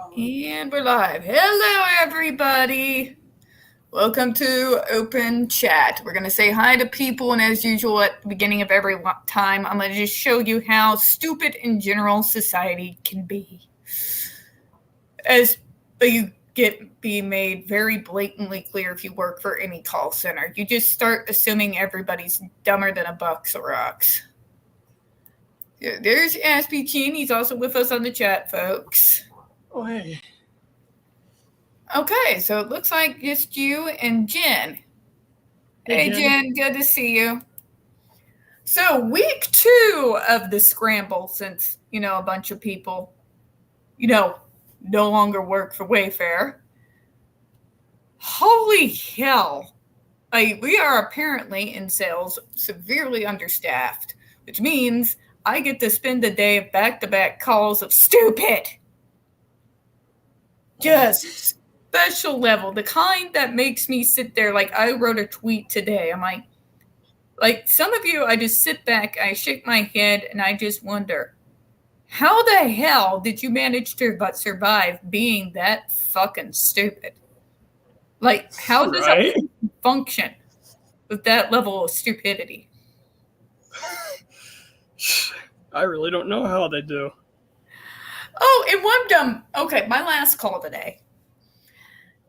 And we're live. Hello, everybody. Welcome to Open Chat. We're going to say hi to people, and as usual, at the beginning of every time, I'm going to just show you how stupid in general society can be. As you be made very blatantly clear if you work for any call center. You just start assuming everybody's dumber than a box of rocks. There's Aspie Chin. He's also with us on the chat, folks. Oh, hey. Okay, so it looks like just you and Jen. Hey, Jen, good to see you. So week 2 of the scramble, since, a bunch of people, no longer work for Wayfair. Holy hell. We are apparently in sales severely understaffed, which means I get to spend a day of back-to-back calls of stupid. Just special level, the kind that makes me sit there. Like, I wrote a tweet today. I'm like some of you, I just sit back, I shake my head, and I just wonder, how the hell did you manage to survive being that fucking stupid? Like, how does a function with that level of stupidity? I really don't know how they do. Oh, and one dumb, okay, my last call today,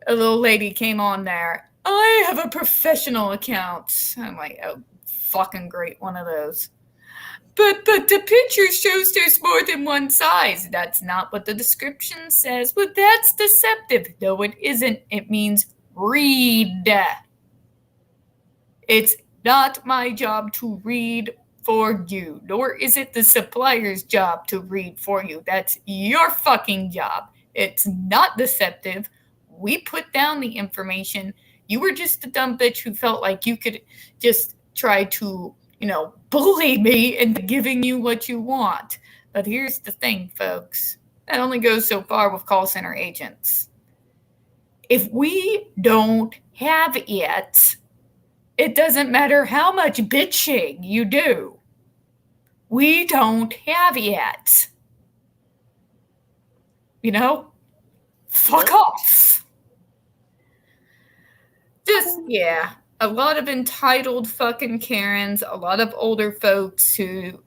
a little lady came on there. I have a professional account. I'm like, oh, fucking great, one of those. But the picture shows there's more than one size. That's not what the description says. But that's deceptive. No, it isn't. It means read. It's not my job to read for you, nor is it the supplier's job to read for you. That's your fucking job. It's not deceptive. We put down the information. You were just a dumb bitch who felt like you could just try to, bully me into giving you what you want. But here's the thing, folks. That only goes so far with call center agents. If we don't have it, it doesn't matter how much bitching you do. We don't have it. Fuck off. Just, a lot of entitled fucking Karens, a lot of older folks who,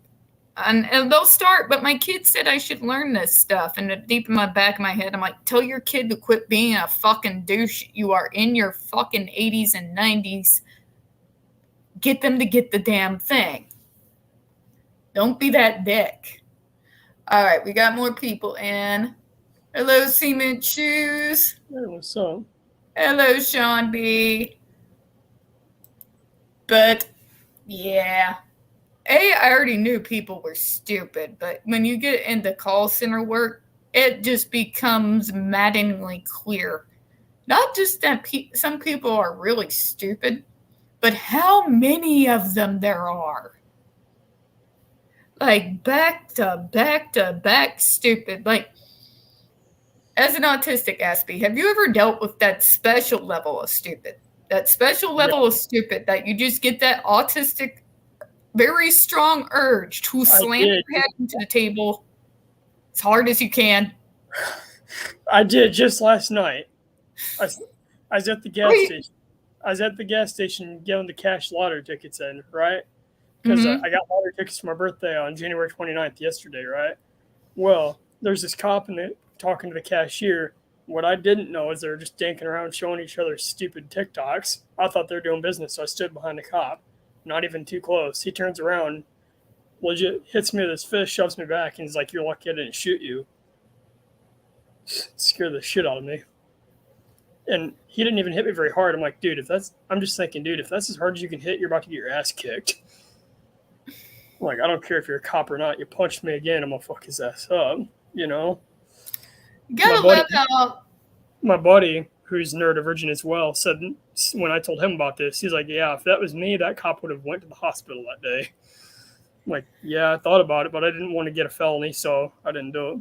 and they'll start, but my kid said I should learn this stuff. And deep in my back of my head, I'm like, tell your kid to quit being a fucking douche. You are in your fucking 80s and 90s. Get them to get the damn thing. Don't be that dick. All right, we got more people in. Hello, Cement Shoes. Hey, what's up? Hello, Sean B. But, I already knew people were stupid, but when you get into call center work, it just becomes maddeningly clear. Not just that some people are really stupid, but how many of them there are. Like, back to back to back stupid. Like, as an autistic Aspie, have you ever dealt with that special level of stupid? That special level of stupid that you just get that autistic, very strong urge to slam your head into the table as hard as you can? I did just last night. I was at the gas station. I was at the gas station getting the cash lottery tickets in, right? Because I got lottery tickets for my birthday on January 29th yesterday, right? Well, there's this cop talking to the cashier. What I didn't know is they were just danking around showing each other stupid TikToks. I thought they were doing business, so I stood behind the cop, not even too close. He turns around, legit hits me with his fist, shoves me back, and he's like, "You're lucky I didn't shoot you." It scared the shit out of me. And he didn't even hit me very hard. I'm like, dude, if that's as hard as you can hit, you're about to get your ass kicked. I'm like, I don't care if you're a cop or not. You punched me again, I'm gonna fuck his ass up, Gotta love how my buddy, who's neurodivergent as well, said when I told him about this, he's like, yeah, if that was me, that cop would have went to the hospital that day. I'm like, yeah, I thought about it, but I didn't want to get a felony, so I didn't do it.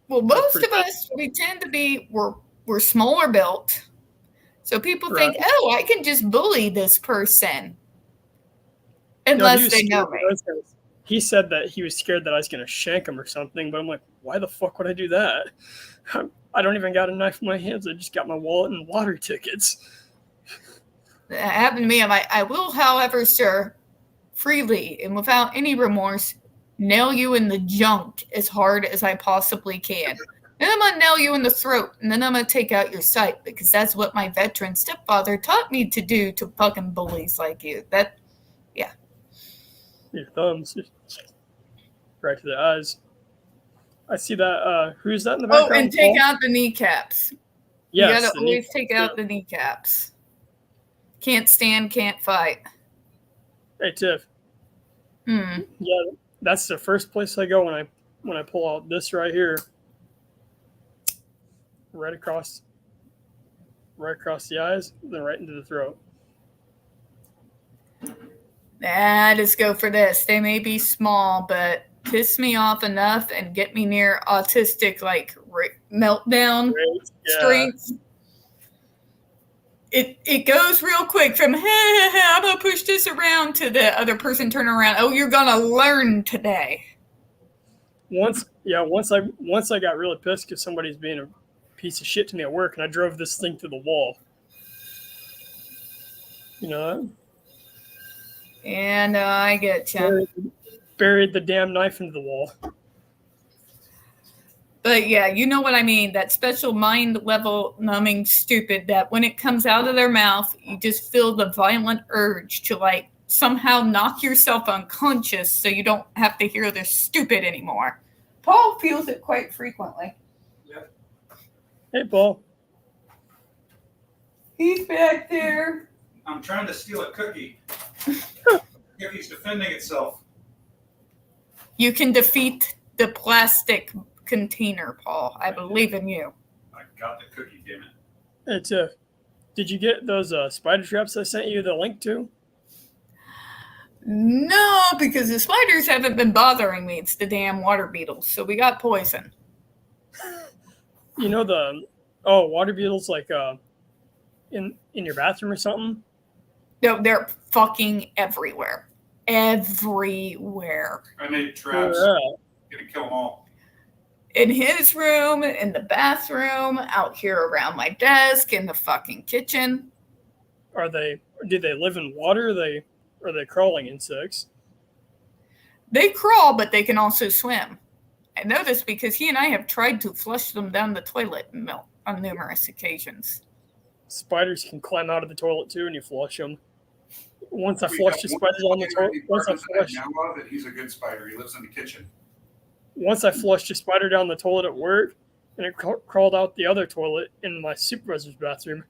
Well, most of us, we tend to be, we're smaller built. So people think, oh, I can just bully this person. Unless they know me. he said that he was scared that I was going to shank him or something, but I'm like, why the fuck would I do that? I don't even got a knife in my hands. I just got my wallet and lottery tickets. That happened to me. I will, however, sir, freely and without any remorse, nail you in the junk as hard as I possibly can. Then I'm going to nail you in the throat, and then I'm going to take out your sight, because that's what my veteran stepfather taught me to do to fucking bullies like you. Yeah. Your thumbs. Right to the eyes. I see that. Who's that in the background? Oh, and take out the kneecaps. Yes, you gotta always take out the kneecaps. Can't stand, can't fight. Hey, Tiff. Yeah, that's the first place I go when I pull out this right here. Right across the eyes, then right into the throat. Just go for this. They may be small, but piss me off enough and get me near autistic meltdown strength. It goes real quick from hey, I'm gonna push this around to the other person turn around. Oh, you're gonna learn today. Once I got really pissed because somebody's being a piece of shit to me at work, and I drove this thing through the wall. You know that? And I get you. Buried the damn knife into the wall. But yeah, you know what I mean. That special mind level numbing stupid that when it comes out of their mouth, you just feel the violent urge to somehow knock yourself unconscious so you don't have to hear this stupid anymore. Paul feels it quite frequently. Yep. Hey, Paul. He's back there. I'm trying to steal a cookie. Cookie's defending itself. You can defeat the plastic container, Paul. I believe in you. I got the cookie, damn it. Hey, Tiff. Did you get those spider traps I sent you the link to? No, because the spiders haven't been bothering me. It's the damn water beetles. So we got poison. You know water beetles in your bathroom or something? Oh, They're fucking everywhere. Everywhere. I made traps. Gonna kill them all. In his room, in the bathroom, out here around my desk, in the fucking kitchen. Do they live in water? Are they crawling insects? They crawl, but they can also swim. I know this because he and I have tried to flush them down the toilet on numerous occasions. Spiders can climb out of the toilet too, and you flush them. Once I flushed the spider down the toilet, he's a good spider. He lives in the kitchen. Once I flushed a spider down the toilet at work, and it crawled out the other toilet in my supervisor's bathroom.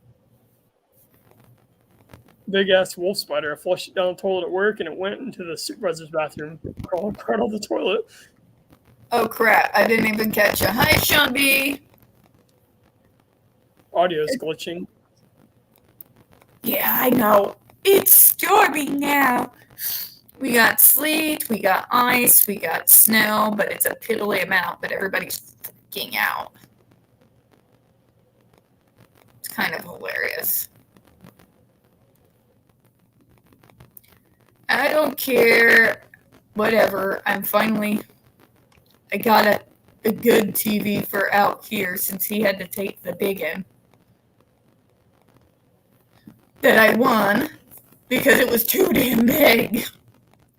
Big ass wolf spider. I flushed it down the toilet at work, and it went into the supervisor's bathroom, crawled out the toilet. Oh crap! I didn't even catch you. Hi, Sean B. Audio's glitching. Yeah, I know. It's storming now. We got sleet, we got ice, we got snow, but it's a piddly amount, but everybody's freaking out. It's kind of hilarious. I don't care. Whatever. I got a good TV for out here since he had to take the big one. That I won because it was too damn big.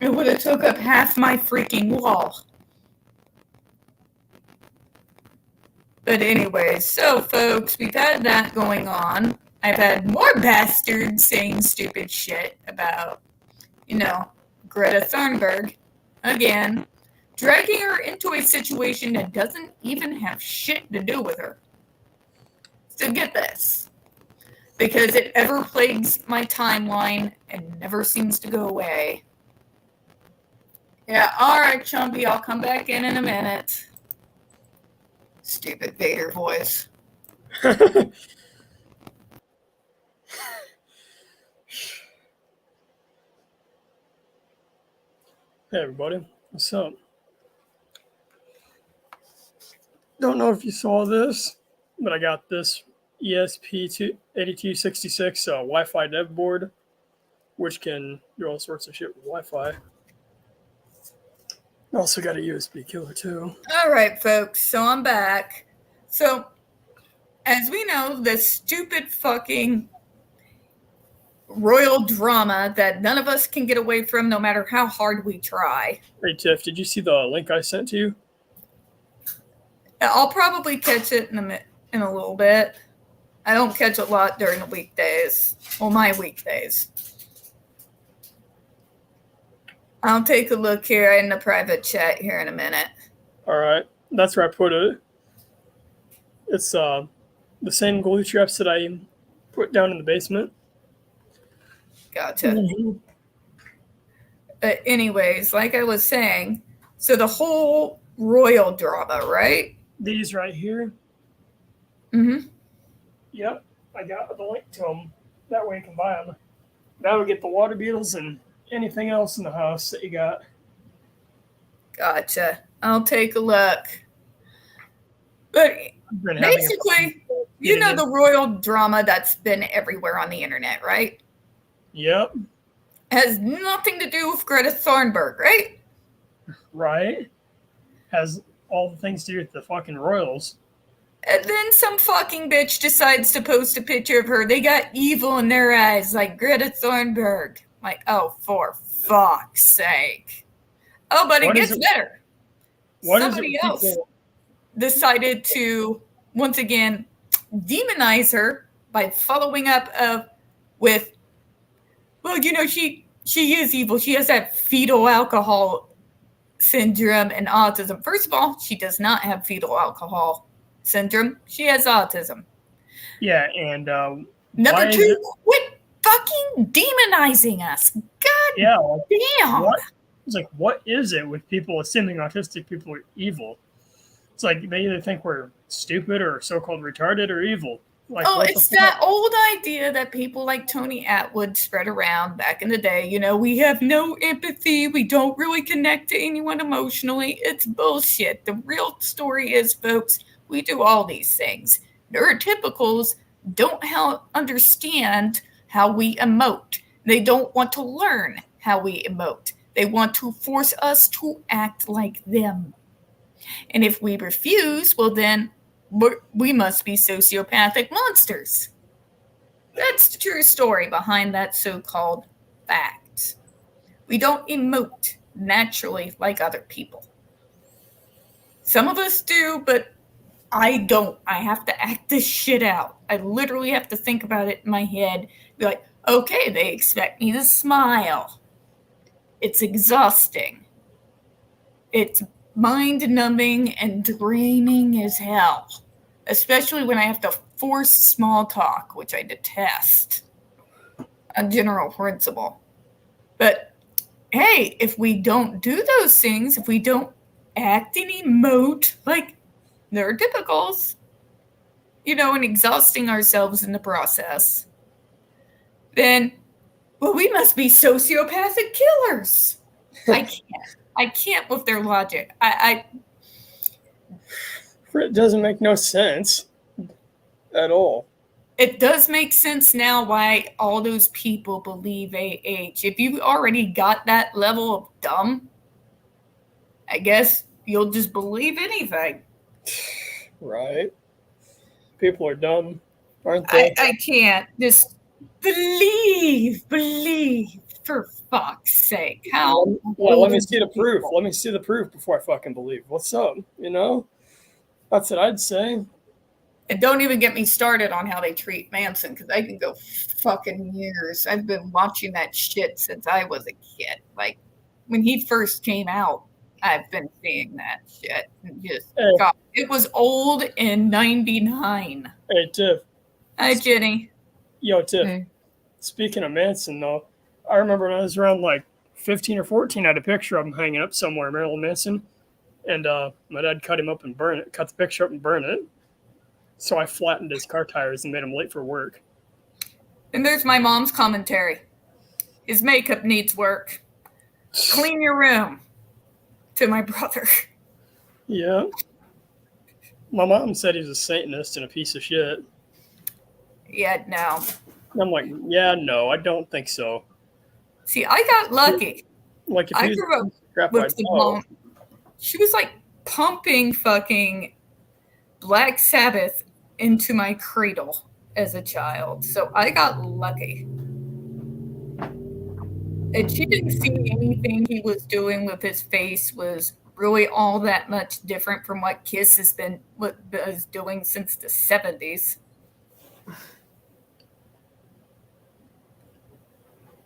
It would have took up half my freaking wall. But anyways, so folks, we've had that going on. I've had more bastards saying stupid shit about, Greta Thunberg. Again, dragging her into a situation that doesn't even have shit to do with her. So get this. Because it ever plagues my timeline and never seems to go away. Yeah, alright, Chumpy, I'll come back in a minute. Stupid Vader voice. Hey, everybody. What's up? Don't know if you saw this, but I got this ESP8266 Wi-Fi dev board, which can do all sorts of shit with Wi-Fi. Also got a USB killer too. All right, folks. So I'm back. So, as we know, the stupid fucking royal drama that none of us can get away from no matter how hard we try. Hey Tiff, did you see the link I sent to you? I'll probably catch it in a little bit. I don't catch a lot during the weekdays. Well, my weekdays. I'll take a look here in the private chat here in a minute. All right, that's where I put it. It's the same glue traps that I put down in the basement. Gotcha. Mm-hmm. Anyways, like I was saying, so the whole royal drama, right? These right here. Mm-hmm. Yep, I got the link to them. That way you can buy them. That would get the water beetles and anything else in the house that you got. Gotcha. I'll take a look. But basically, you know the royal drama that's been everywhere on the internet, right? Yep. Has nothing to do with Greta Thunberg, right? Right. Has all the things to do with the fucking royals. And then some fucking bitch decides to post a picture of her. They got evil in their eyes, like Greta Thunberg. Like, oh, for fuck's sake. Oh, but it gets better. Somebody else decided to, once again, demonize her by following up with, well, you know, she is evil. She has that fetal alcohol syndrome and autism. First of all, she does not have fetal alcohol syndrome. She has autism. Yeah, and number two, quit fucking demonizing us. God damn. It's like, what is it with people assuming autistic people are evil? It's like they either think we're stupid or so-called retarded or evil. Like, it's that old idea that people like Tony Atwood spread around back in the day. You know, we have no empathy. We don't really connect to anyone emotionally. It's bullshit. The real story is, folks, we do all these things. Neurotypicals don't understand how we emote. They don't want to learn how we emote. They want to force us to act like them. And if we refuse, well, then we must be sociopathic monsters. That's the true story behind that so-called fact. We don't emote naturally like other people. Some of us do, but I don't. I have to act this shit out. I literally have to think about it in my head. Be like, okay, they expect me to smile. It's exhausting. It's mind-numbing and draining as hell. Especially when I have to force small talk, which I detest. A general principle. But, hey, if we don't do those things, if we don't act and emote like neurotypicals, you know, and exhausting ourselves in the process, then, well, we must be sociopathic killers. I can't with their logic. It doesn't make no sense at all. It does make sense now why all those people believe AH. If you already got that level of dumb, I guess you'll just believe anything. Right. People are dumb, aren't they? I can't. Just believe, for fuck's sake. How? Well, let me see the proof. Let me see the proof before I fucking believe. What's up? You know? That's what I'd say. And don't even get me started on how they treat Manson, because I can go fucking years. I've been watching that shit since I was a kid. Like, when he first came out, I've been seeing that shit. And just, God, it was old in 99. Hey, Tiff. Hi, Jenny. Yo, Tiff. Hey. Speaking of Manson, though, I remember when I was around like 15 or 14, I had a picture of him hanging up somewhere, Marilyn Manson. And my dad cut the picture up and burned it. So I flattened his car tires and made him late for work. And there's my mom's commentary. His makeup needs work. Clean your room. To my brother. Yeah. My mom said he was a Satanist and a piece of shit. Yeah, no. I'm like, yeah, no, I don't think so. See, I got lucky. Like if I grew up with the mom. She was like pumping fucking Black Sabbath into my cradle as a child. So I got lucky. And she didn't see anything he was doing with his face was really all that much different from what Kiss was doing since the 70s.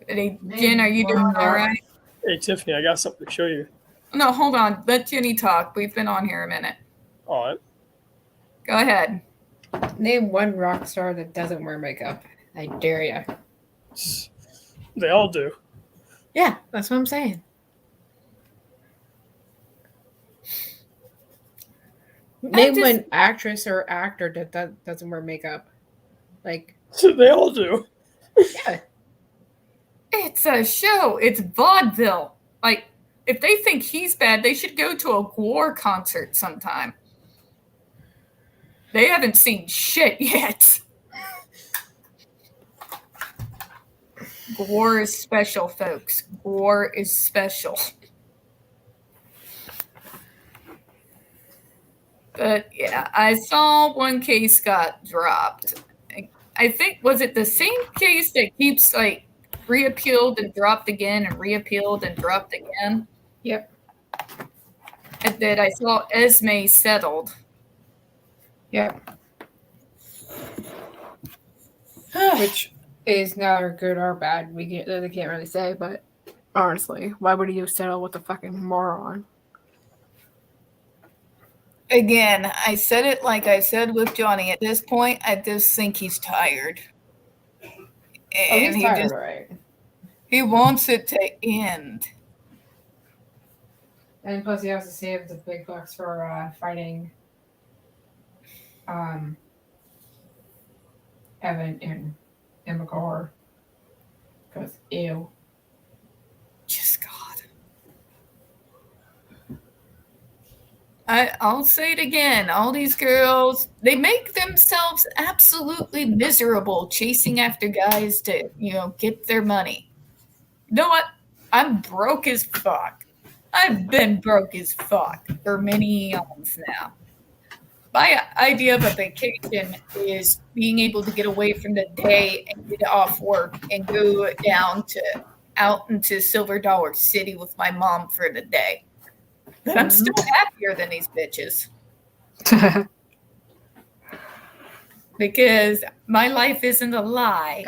Hey, Jen, are you doing all right? Hey, Tiffany, I got something to show you. No, hold on. Let Jenny talk. We've been on here a minute. All right. Go ahead. Name one rock star that doesn't wear makeup. I dare you. They all do. Yeah, that's what I'm saying. Name one actress or actor that doesn't wear makeup. Like, They all do. yeah. It's a show. It's vaudeville. Like, if they think he's bad, they should go to a Gwar concert sometime. They haven't seen shit yet. Gwar is special, folks. Gwar is special. But yeah, I saw one case got dropped. I think, was it the same case that keeps like reappealed and dropped again and reappealed and dropped again? Yep. And then I saw Esme settled. Yep. Which is neither good or bad. They can't really say, but honestly, why would you settle with a fucking moron? Again, I said it like I said with Johnny. At this point, I just think he's tired. And he's tired, right? He wants it to end. And plus, he has to save the big bucks for fighting Evan and McCall. Because, ew. Just God. I'll say it again. All these girls, they make themselves absolutely miserable chasing after guys to, get their money. You know what? I'm broke as fuck. I've been broke as fuck for many months now. My idea of a vacation is being able to get away from the day and get off work and go out into Silver Dollar City with my mom for the day. But I'm still happier than these bitches. Because my life isn't a lie.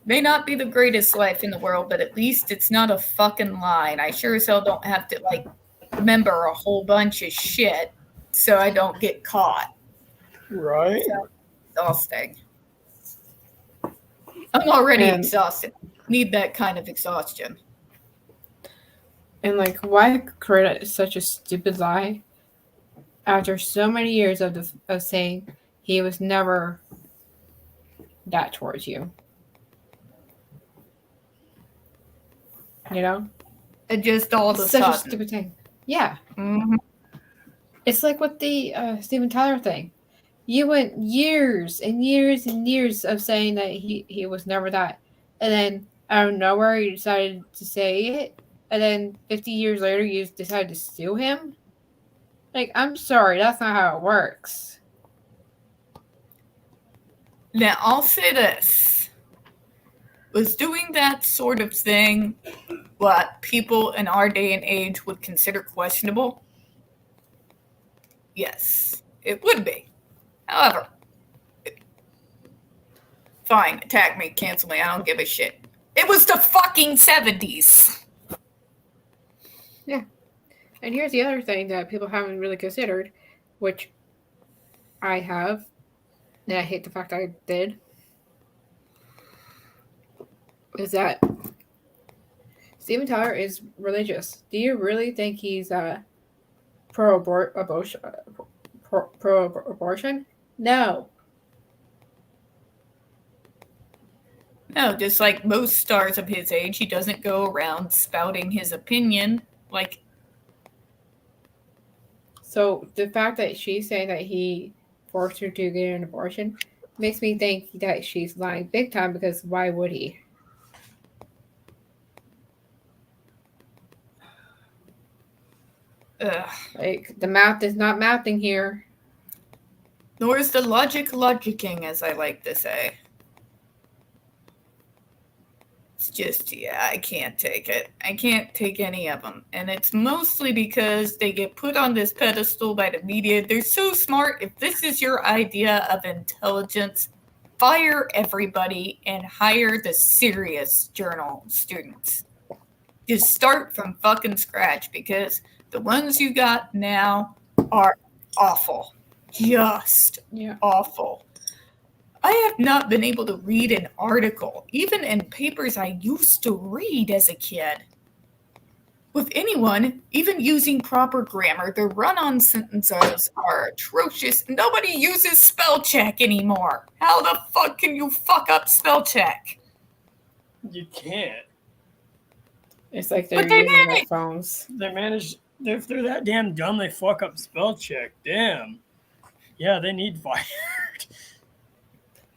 May not be the greatest life in the world, but at least it's not a fucking lie. And I sure as hell don't have to, remember a whole bunch of shit so I don't get caught. Right. So, exhausting. I'm already exhausted. Need that kind of exhaustion. And why create such a stupid lie after so many years of saying he was never that towards you? You know? It just all of a such sudden. a stupid thing. Yeah. Mm-hmm. It's like with the Steven Tyler thing. You went years and years and years of saying that he was never that. And then out of nowhere you decided to say it. And then 50 years later, you decide to sue him? I'm sorry, that's not how it works. Now, I'll say this. Was doing that sort of thing what people in our day and age would consider questionable? Yes, it would be. However, fine, attack me, cancel me, I don't give a shit. It was the fucking 70s. Yeah. And here's the other thing that people haven't really considered, which I have, and I hate the fact I did, is that Steven Tyler is religious. Do you really think he's pro-abortion? No. No, just like most stars of his age, he doesn't go around spouting his opinion. So the fact that she's saying that he forced her to get an abortion makes me think that she's lying big time, because why would he? Like the math is not mathing here. Nor is the logic logicking, as I like to say. It's just, yeah, I can't take it. I can't take any of them. And it's mostly because they get put on this pedestal by the media. They're so smart. If this is your idea of intelligence, fire everybody and hire the serious journal students. Just start from fucking scratch, because the ones you got now are awful. Just awful. I have not been able to read an article, even in papers I used to read as a kid, with anyone even using proper grammar. The run-on sentences are atrocious. Nobody uses spell check anymore. How the fuck can you fuck up spell check? You can't. It's like they're using their phones. If they're that damn dumb, they fuck up spell check. Damn. Yeah, they need fired.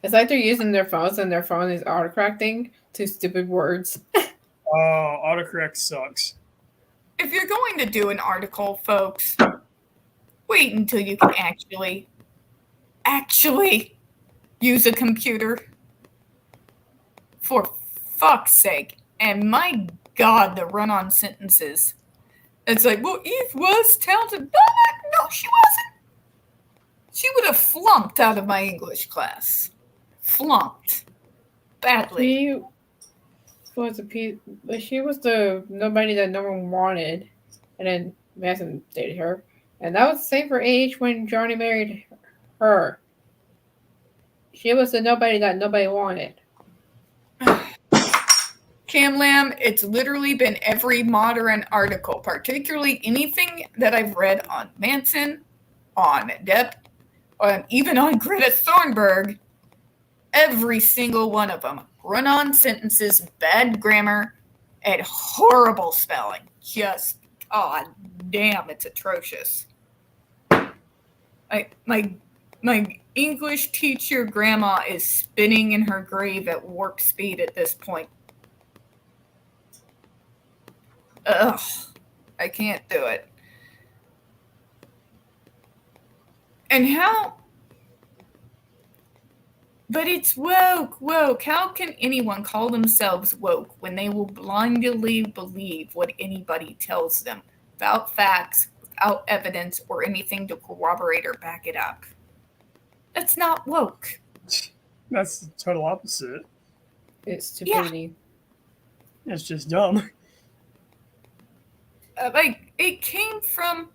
It's like they're using their phones and their phone is autocorrecting to stupid words. Oh, autocorrect sucks. If you're going to do an article, folks, wait until you can actually use a computer. For fuck's sake. And my God, the run-on sentences. It's like, well, Eve was talented. No, she wasn't. She would have flunked out of my English class. Flunked. Badly. She was the nobody that no one wanted. And then Madison dated her. And that was the same for AH when Johnny married her. She was the nobody that nobody wanted. Cam Lamb, it's literally been every modern article, particularly anything that I've read on Manson, on Depp, even on Greta Thunberg. Every single one of them. Run-on sentences, bad grammar, and horrible spelling. Just, god damn, it's atrocious. My English teacher grandma is spinning in her grave at warp speed at this point. Ugh, I can't do it. And how? But it's woke. How can anyone call themselves woke when they will blindly believe what anybody tells them without facts, without evidence, or anything to corroborate or back it up? That's not woke. That's the total opposite. It's stupidity. Yeah. It's just dumb. It came from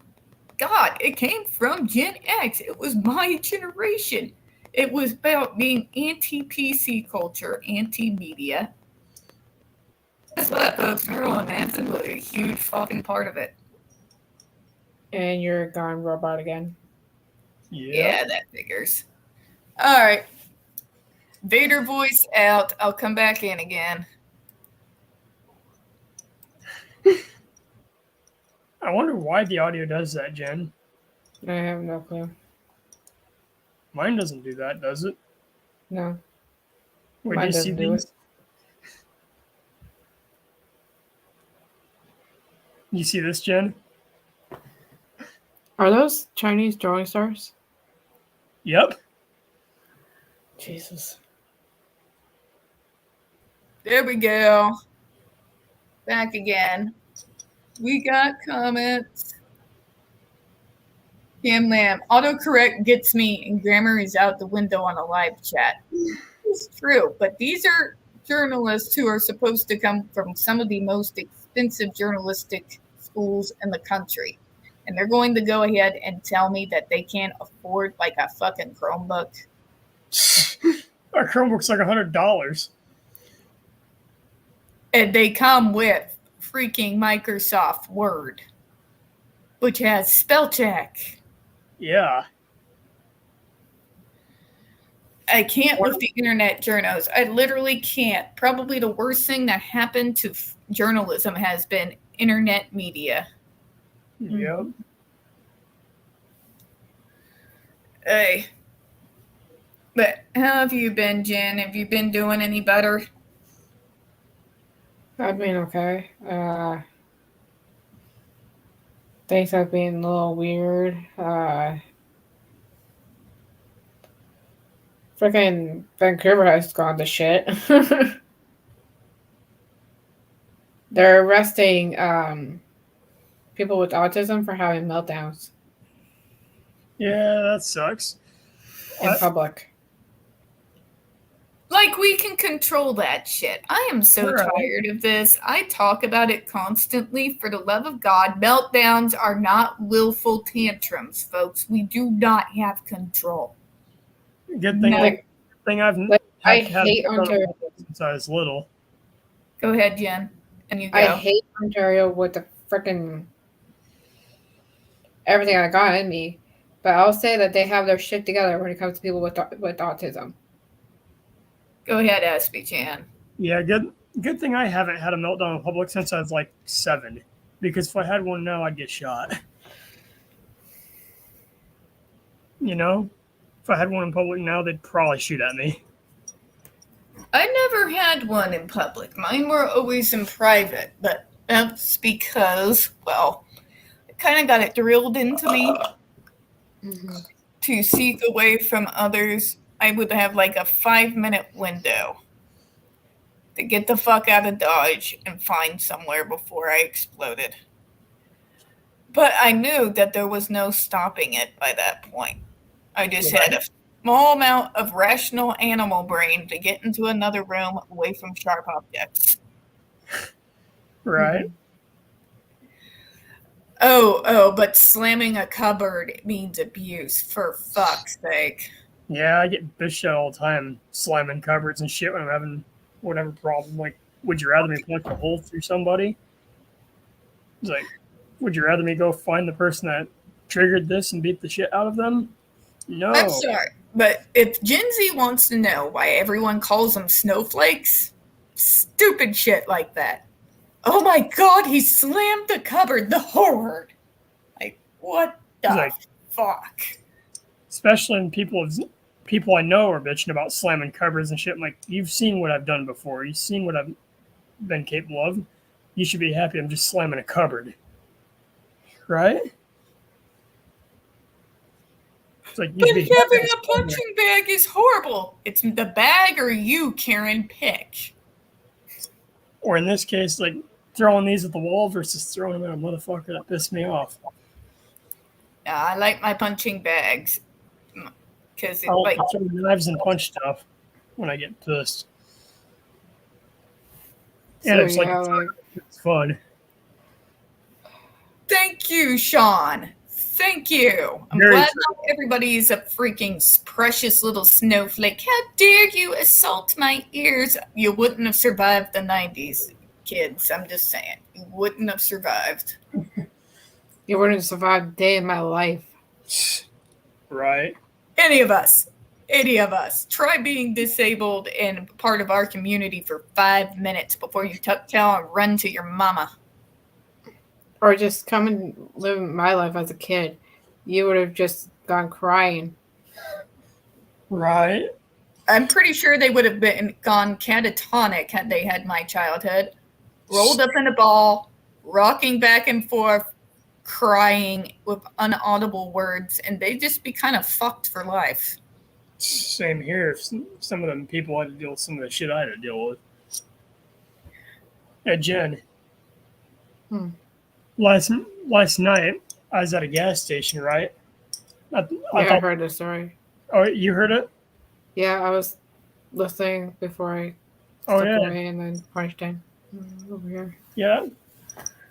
God. It came from Gen X. It was my generation. It was about being anti-PC culture, anti-media. That's what, folks. Marilyn Manson was a huge fucking part of it. And you're gone robot again. Yeah, that figures. All right. Vader voice out. I'll come back in again. I wonder why the audio does that, Jen. I have no clue. Mine doesn't do that, does it? No. Where Mine do you see doesn't do these? You see this, Jen? Are those Chinese drawing stars? Yep. Jesus. There we go. Back again. We got comments. Cam Lamb, autocorrect gets me and grammar is out the window on a live chat. It's true, but these are journalists who are supposed to come from some of the most expensive journalistic schools in the country. And they're going to go ahead and tell me that they can't afford like a fucking Chromebook. Our Chromebook's like $100. And they come with freaking Microsoft Word, which has spell check. Yeah. I can't with the internet journos. I literally can't. Probably the worst thing that happened to journalism has been internet media. Yep. Hey. But how have you been, Jen? Have you been doing any better? I've been okay. Things have been a little weird. Freaking Vancouver has gone to shit. They're arresting people with autism for having meltdowns Yeah, that sucks. in public. Like, we can control that shit. I am so Right. tired of this. I talk about it constantly. For the love of God, meltdowns are not willful tantrums, folks. We do not have control. Good thing, No. good thing I've I had hate Ontario. since I was little. Go ahead, Jen. And you go. I hate Ontario with the freaking everything I got in me. But I'll say that they have their shit together when it comes to people with autism. Go ahead, Aspie Chan. Yeah, good thing I haven't had a meltdown in public since I was like 7. Because if I had one now, I'd get shot. You know? If I had one in public now, they'd probably shoot at me. I never had one in public. Mine were always in private, but that's because, well, I kind of got it drilled into me to seek away from others. I would have like a 5-minute window to get the fuck out of Dodge and find somewhere before I exploded. But I knew that there was no stopping it by that point. I just had a small amount of rational animal brain to get into another room away from sharp objects. Right? Oh, but slamming a cupboard means abuse, for fuck's sake. Yeah, I get bitched at all the time, slamming cupboards and shit when I'm having whatever problem. Like, would you rather me punch a hole through somebody? It's like, would you rather me go find the person that triggered this and beat the shit out of them? No. I'm sorry, but if Gen Z wants to know why everyone calls them snowflakes, stupid shit like that. Oh my god, he slammed the cupboard, the horror. Like, what the fuck? Especially when people I know are bitching about slamming cupboards and shit. I'm like, you've seen what I've done before. You've seen what I've been capable of. You should be happy I'm just slamming a cupboard. Right? It's like, But having a punching bag is horrible. It's the bag or you, Karen, pick. Or in this case, like, throwing these at the wall versus throwing them at a motherfucker that pissed me off. I like my punching bags. Because I'll throw knives and punch stuff when I get pissed. And it's it's fun. Thank you, Sean. Thank you. I'm glad not everybody's a freaking precious little snowflake. How dare you assault my ears? You wouldn't have survived the 90s, kids. I'm just saying. You wouldn't have survived. You wouldn't have survived a day in my life. Right. Any of us. Try being disabled and part of our community for 5 minutes before you tuck tail and run to your mama. Or just come and live my life as a kid. You would have just gone crying. Right. I'm pretty sure they would have gone catatonic had they had my childhood. Rolled up in a ball, rocking back and forth, crying with unaudible words, and they'd just be kind of fucked for life. Same here. Some of them people had to deal with some of the shit I had to deal with. Hey, Jen. Last night, I was at a gas station, right? I heard the story. Oh, you heard it? Yeah, I was listening before I stepped away and then punched in over here. Yeah,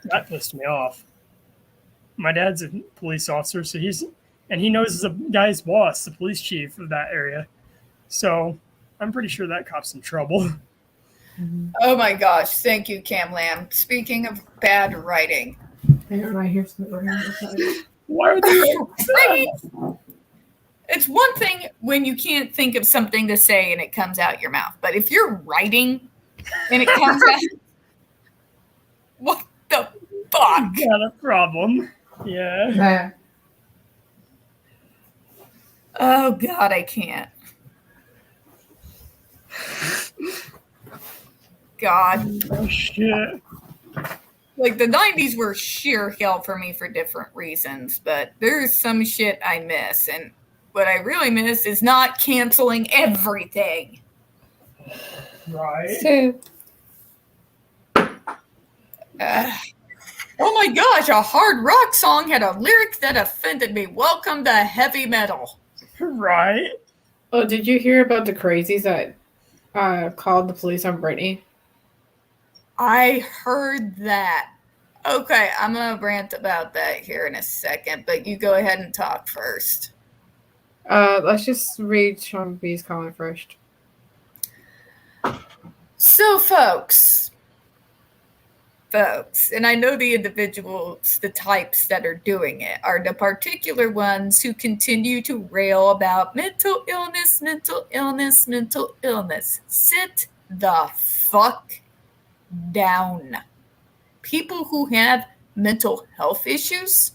that pissed me off. My dad's a police officer, so he knows the guy's boss, the police chief of that area. So I'm pretty sure that cop's in trouble. Oh my gosh, thank you, Cam Lamb. Speaking of bad writing. I hear Why are they right? It's one thing when you can't think of something to say and it comes out your mouth. But if you're writing and it comes out, what the fuck? Got a problem. Yeah. Oh God, I can't. God. Oh shit. Like, the 90s were sheer hell for me for different reasons, but there's some shit I miss, and what I really miss is not canceling everything. Right. So, Oh my gosh, a hard rock song had a lyric that offended me. Welcome to heavy metal. Right. oh, did you hear about the crazies that called the police on Britney? I heard that. Okay, I'm going to rant about that here in a second, but you go ahead and talk first. Let's just read Sean B's comment first. So, folks, and I know the individuals, the types that are doing it, are the particular ones who continue to rail about mental illness. Sit the fuck down. People who have mental health issues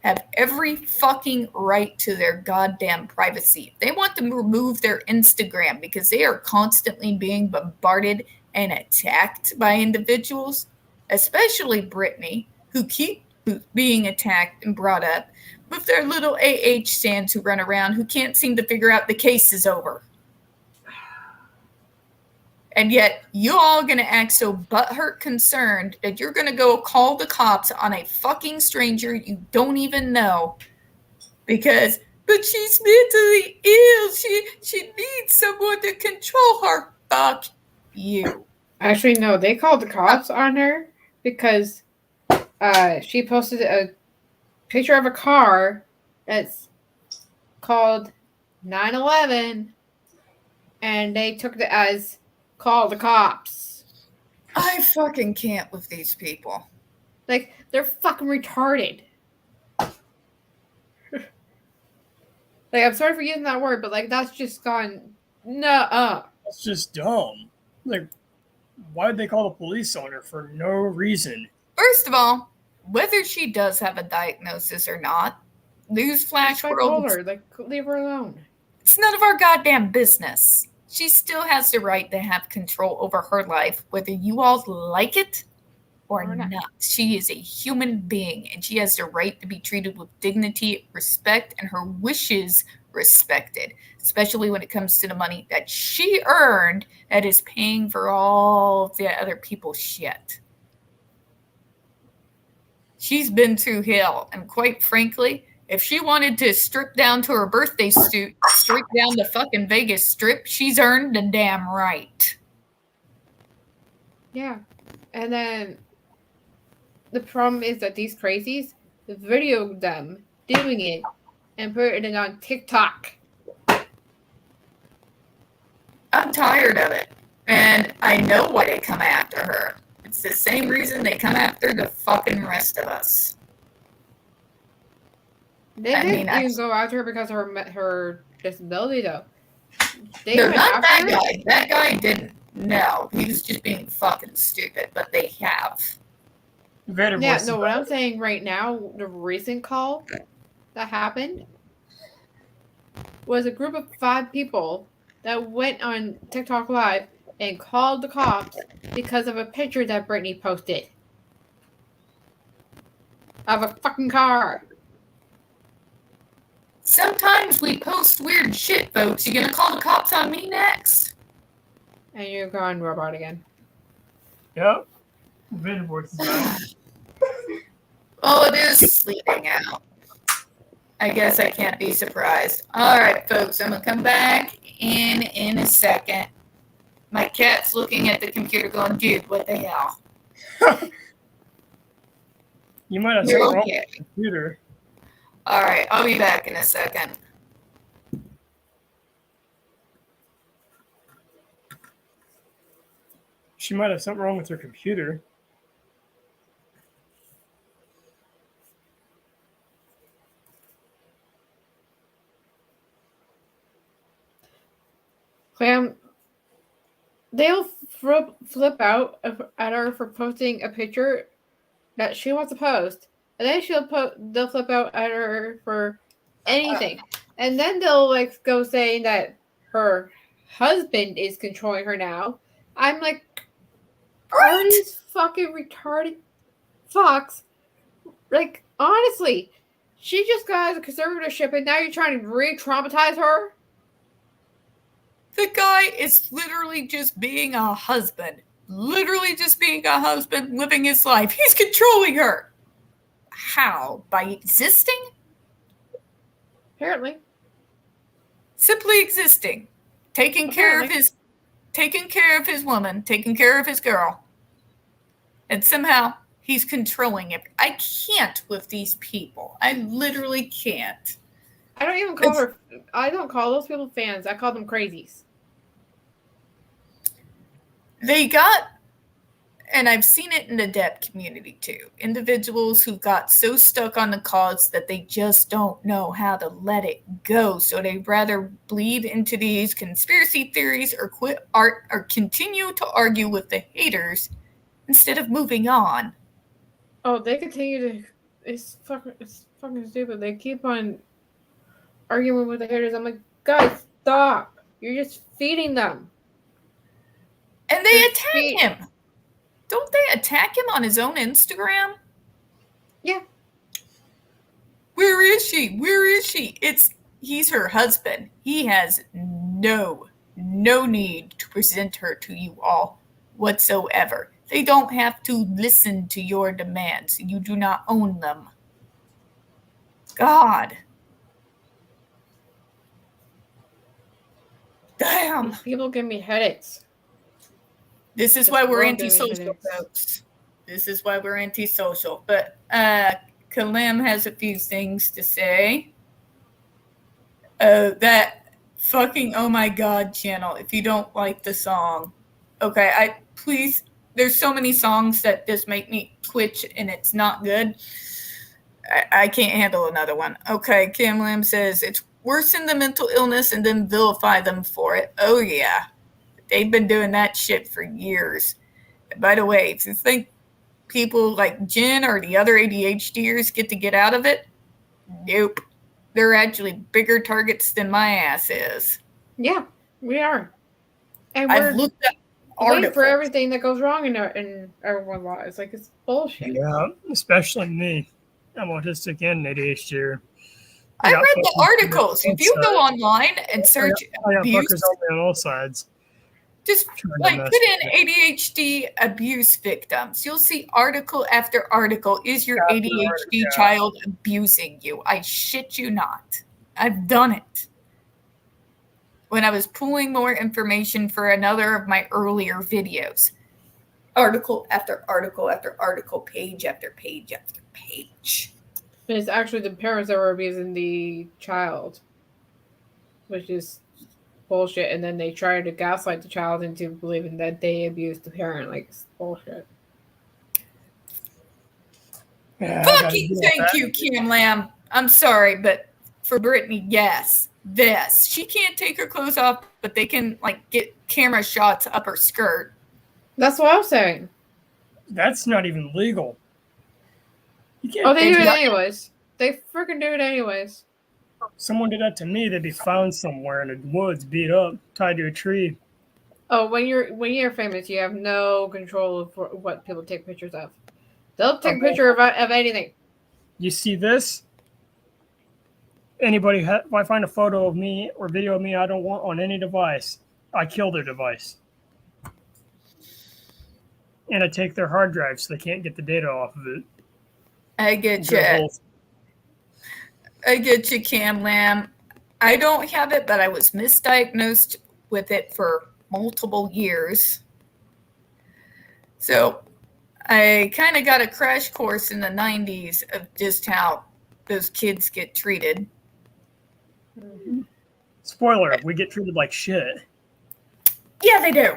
have every fucking right to their goddamn privacy. They want to remove their Instagram because they are constantly being bombarded and attacked by individuals, especially Britney, who keep being attacked and brought up with their little AH stands who run around who can't seem to figure out the case is over. And yet, you all going to act so butthurt concerned that you're going to go call the cops on a fucking stranger you don't even know because, but she's mentally ill. She needs someone to control her. Fuck you. Actually, no, they called the cops on her because she posted a picture of a car that's called 911, and they took it as call the cops. I fucking can't with these people. Like, they're fucking retarded. Like, I'm sorry for using that word, but like, that's just gone nuh-uh. That's just dumb. Like, why did they call the police on her for no reason? First of all, whether she does have a diagnosis or not, newsflash I world, told her, like, leave her alone. it's none of our goddamn business. She still has the right to have control over her life, whether you all like it or not. She is a human being, and she has the right to be treated with dignity, respect, and her wishes respected, especially when it comes to the money that she earned that is paying for all the other people's shit. She's been through hell, and quite frankly, if she wanted to strip down to her birthday suit, strip down the fucking Vegas Strip, she's earned the damn right. Yeah. And then the problem is that these crazies videoed them doing it and put it on TikTok. I'm tired of it. And I know why they come after her. It's the same reason they come after the fucking rest of us. They didn't even go after her because of her disability, though. No, not that guy. That guy didn't. No, he was just being fucking stupid, but they have. Yeah, no, what I'm saying right now, the recent call that happened was a group of 5 people that went on TikTok Live and called the cops because of a picture that Britney posted of a fucking car. Sometimes we post weird shit, folks. You gonna call the cops on me next? And you're gone robot again. Yep. Vendor voice is back. Oh, it is sleeping out. I guess I can't be surprised. All right, folks, I'm gonna come back in a second. My cat's looking at the computer going, dude, what the hell? You might have something wrong with the computer. All right, I'll be back in a second. She might have something wrong with her computer. Clam, they'll flip out at her for posting a picture that she wants to post, and then they'll flip out at her for anything, and then they'll like go saying that her husband is controlling her now. I'm like, are these fucking retarded Fox, like, honestly, she just got out of conservatorship and now you're trying to re-traumatize her? The guy is literally just being a husband. Literally just being a husband, living his life. He's controlling her. How? By existing? Apparently. Simply existing. Taking care of his woman, taking care of his girl. And somehow he's controlling it. I can't with these people. I literally can't. I don't call those people fans. I call them crazies. They got, and I've seen it in the Depp community too, individuals who got so stuck on the cause that they just don't know how to let it go. So they'd rather bleed into these conspiracy theories or quit art or continue to argue with the haters instead of moving on. Oh, they continue to. It's fucking stupid. They keep on arguing with the haters. I'm like, guys, stop. You're just feeding them. And they attack him. Don't they attack him on his own Instagram? Yeah. Where is she? Where is she? He's her husband. He has no need to present her to you all whatsoever. They don't have to listen to your demands. You do not own them. God. Damn. People give me headaches. This is why we're antisocial, folks. This is why we're antisocial. But Kalim has a few things to say. That fucking Oh My God channel, if you don't like the song. Okay, please, there's so many songs that just make me twitch and it's not good. I can't handle another one. Okay, Kim Lam says, it's worsen the mental illness and then vilify them for it. Oh yeah. They've been doing that shit for years. By the way, if you think people like Jen or the other ADHDers get out of it, nope. They're actually bigger targets than my ass is. Yeah, we are. And I've looked at articles for everything that goes wrong in everyone's lives. Like, it's bullshit. Yeah, especially me. I'm autistic and ADHD. I read the articles. If you go online and search I got abuse, fuckers on all sides. Just like put in ADHD abuse victims. You'll see article after article. Is your ADHD child abusing you? I shit you not. I've done it. When I was pulling more information for another of my earlier videos. Article after article after article, page after page after page. And it's actually the parents that were abusing the child, which is bullshit. And then they try to gaslight the child into believing that they abused the parent. Like, it's bullshit. Yeah, thank you, Kim Lamb. I'm sorry, but for Brittany, yes. This. She can't take her clothes off, but they can like get camera shots up her skirt. That's what I'm saying. That's not even legal. You can't they do it anyways. They freaking do it anyways. Someone did that to me, they'd be found somewhere in the woods, beat up, tied to a tree. Oh, when you're famous, you have no control of what people take pictures of. They'll take a picture of anything. You see this? Anybody, if I find a photo of me or video of me I don't want on any device, I kill their device. And I take their hard drive so they can't get the data off of it. I get you. I get you, Cam Lamb. I don't have it, but I was misdiagnosed with it for multiple years. So I kind of got a crash course in the 90s of just how those kids get treated. Spoiler, we get treated like shit. Yeah, they do.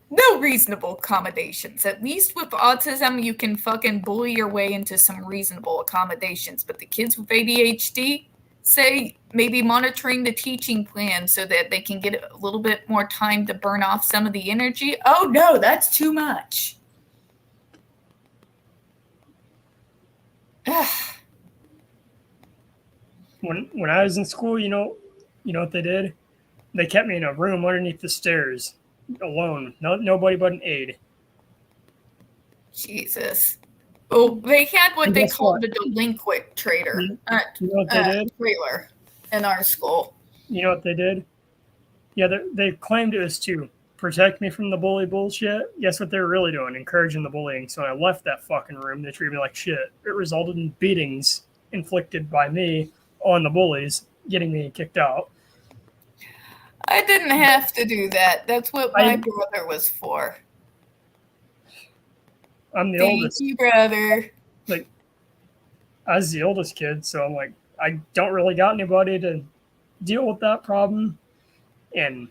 No reasonable accommodations. At least with autism, you can fucking bully your way into some reasonable accommodations. But the kids with ADHD, say maybe monitoring the teaching plan so that they can get a little bit more time to burn off some of the energy. Oh no, that's too much. When I was in school, you know what they did? They kept me in a room underneath the stairs, alone. Nobody but an aide. Jesus. Oh, they had what And they guess called what? the delinquent trader You know what they did? trailer in our school. You know what they did? Yeah, they claimed it was to protect me from the bully bullshit. Guess what they were really doing? Encouraging the bullying. So when I left that fucking room, they treated me like shit. It resulted in beatings inflicted by me on the bullies, getting me kicked out. I didn't have to do that. That's what my I- brother was for. I'm the Thank oldest. you, brother. I was the oldest kid, so I'm like, I don't really got anybody to deal with that problem. And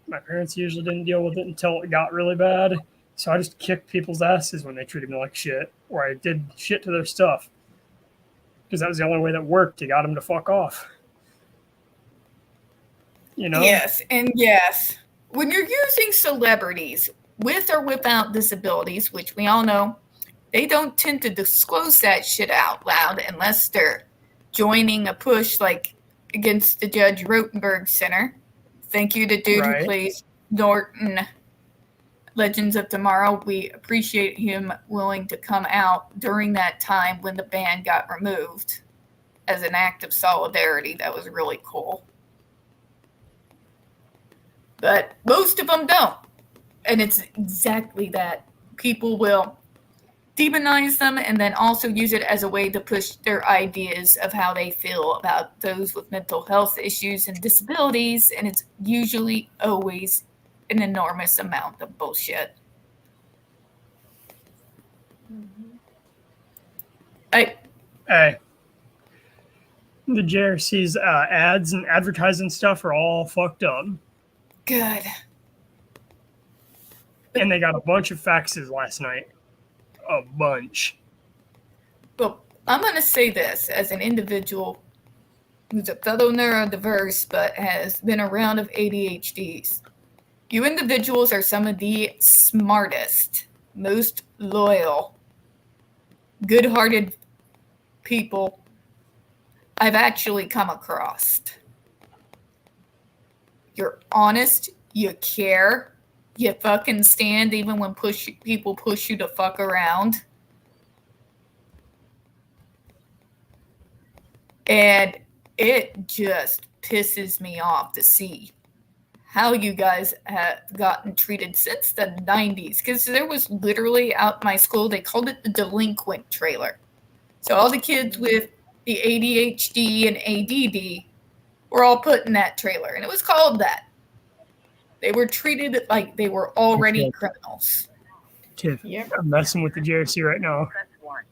my parents usually didn't deal with it until it got really bad. So I just kicked people's asses when they treated me like shit, or I did shit to their stuff. Because that was the only way that worked. You got them to fuck off. You know? Yes, and yes. When you're using celebrities with or without disabilities, which we all know, they don't tend to disclose that shit out loud unless they're joining a push like against the Judge Rotenberg Center. Thank you to dude Right. who plays Norton Legends of Tomorrow. We appreciate him willing to come out during that time when the ban got removed as an act of solidarity. That was really cool. But most of them don't. And it's exactly that. People will demonize them and then also use it as a way to push their ideas of how they feel about those with mental health issues and disabilities. And it's usually always an enormous amount of bullshit. Hey, the JRC's ads and advertising stuff are all fucked up. Good. And they got a bunch of faxes last night. A bunch. Well, I'm going to say this as an individual who's a fellow neurodiverse but has been around of ADHDs. You individuals are some of the smartest, most loyal, good-hearted people I've actually come across. You're honest, you care, you fucking stand even when people push you to fuck around. And it just pisses me off to see how you guys have gotten treated since the 90s. Because there was literally out my school, they called it the delinquent trailer. So all the kids with the ADHD and ADD were all put in that trailer. And it was called that. They were treated like they were already criminals. Tiff, Yep. I'm messing with the JRC right now. Press 1.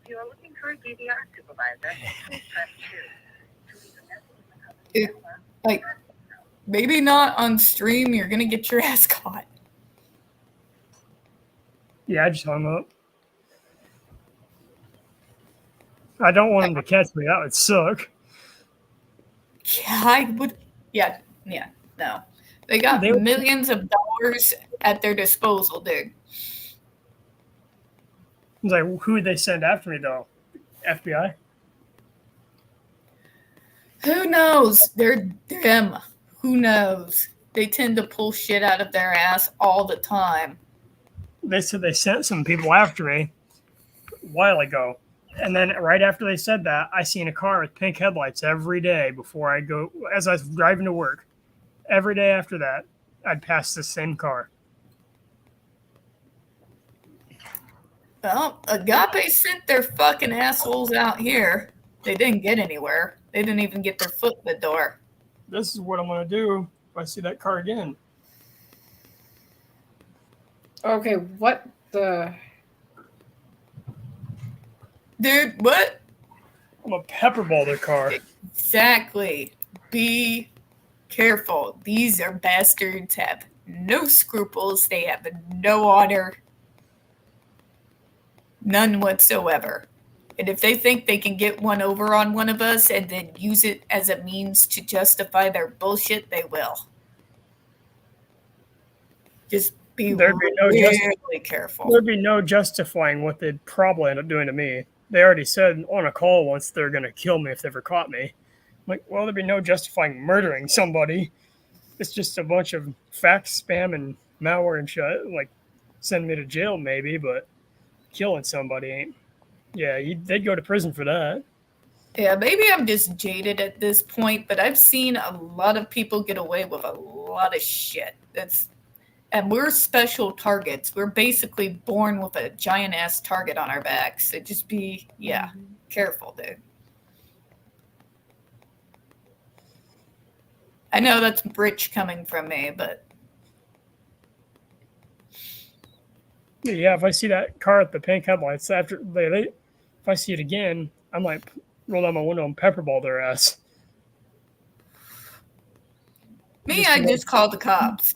If you are looking for a DVR supervisor, please press 2. To leave a message Like, maybe not on stream, you're going to get your ass caught. Yeah, I just hung up. I don't want him to catch me. That would suck. Yeah, I would. Yeah, no. They got They- millions of dollars at their disposal, dude. It's like, who would they send after me, though? FBI? Who knows? They're them. Who knows? They tend to pull shit out of their ass all the time. They said they sent some people after me a while ago. And then right after they said that, I seen a car with pink headlights every day before I go, as I was driving to work. Every day after that, I'd pass the same car. Well, Agape sent their fucking assholes out here. They didn't get anywhere. They didn't even get their foot in the door. This is what I'm going to do if I see that car again. Okay, what the? Dude, what? I'm going to pepperball their car. Exactly. Be careful. These are bastards, have no scruples. They have no honor. None whatsoever. And if they think they can get one over on one of us and then use it as a means to justify their bullshit, they will. Just be There'd be no really careful. There'd be no justifying what they'd probably end up doing to me. They already said on a call once they're going to kill me if they ever caught me. I'm like, well, there'd be no justifying murdering somebody. It's just a bunch of fax spam and malware and shit. Like, send me to jail maybe, but killing somebody ain't. Yeah, they'd go to prison for that. Yeah, maybe I'm just jaded at this point, but I've seen a lot of people get away with a lot of shit. And we're special targets. We're basically born with a giant ass target on our backs. So just be, careful, dude. I know that's rich coming from me, but Yeah, if I see that car at the pink headlights if I see it again, I might roll down my window and pepperball their ass. I just call the cops.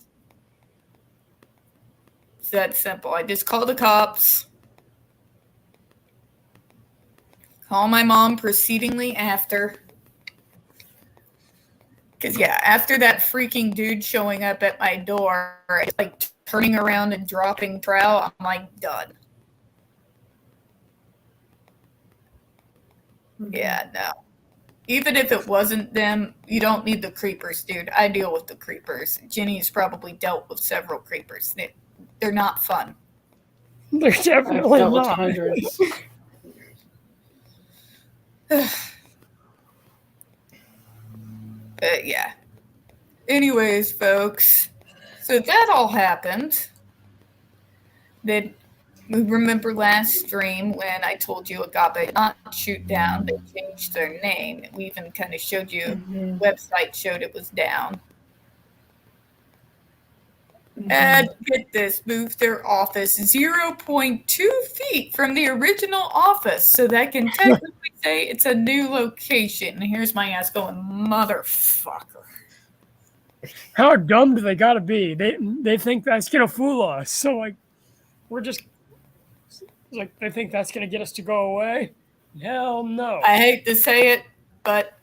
It's that simple. I just call the cops. Call my mom proceedingly after. Because, after that freaking dude showing up at my door, it's like turning around and dropping trout, I'm like, done. Yeah, no. Even if it wasn't them, you don't need the creepers, dude. I deal with the creepers. Jenny's probably dealt with several creepers. They're not fun. They're definitely I've dealt with not. hundreds. But yeah. Anyways, folks, so that all happened. Then we remember last stream when I told you Agape not shoot down. They changed their name. We even kind of showed you website showed it was down. And get this, moved their office 0.2 feet from the original office, so that can technically say it's a new location. And here's my ass going, motherfucker. How dumb do they gotta be? They think that's gonna fool us. So like, we're just like they think that's gonna get us to go away. Hell no. I hate to say it, but